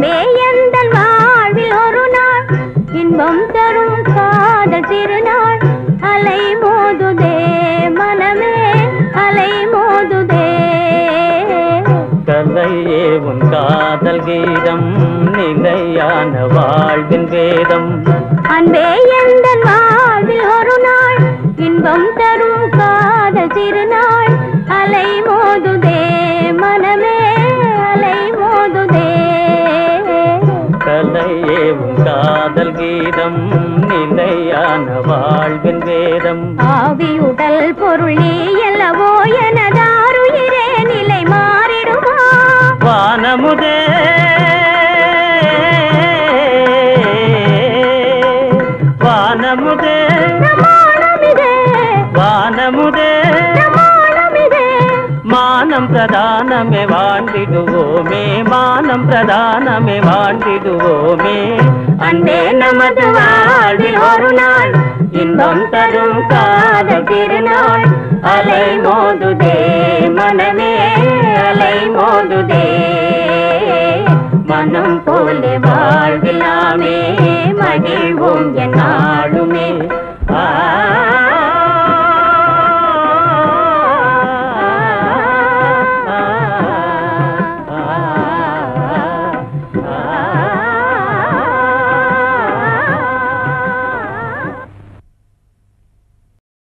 அன்பே எந்தன் வாழ்வில் ஒரு நாள் இன்பம் தரும் காதல் திருநாள் அலை மோதுதே மனமே அலை மோதுதே கலையே உன் காதல் கீதம் நிலையான வாழ்வின் வேதம் அன்பே எந்தன் வாழ்வில் ஒரு நாள் இன்பம் தரும் காதல் திருநாள் அலை மோதுதே மனமே அலை மோதுதே கலையே உன் காதல் கீதம் நிலையான வாழ்வின் வேதம் ஆவி உடல் பொருள் நீ அல்லவோ எனதாருயிரே நிலை மாறிடுமா வானமுதே வானமுதே வானமுதே மானம் பிரதானமே வாழ்ந்திடுவோமே மானம் பிரதானமே வாழ்ந்திடுவோமே அன்பே நமது வாழ்வில் ஒரு நாள் இன்பம் தரும் காதல் திருநாள் அலை மோதுதே மனமே அலை மோதுதே மனம் போல வாழ்விலாமே மகிழ்வோம் என் நாளுமே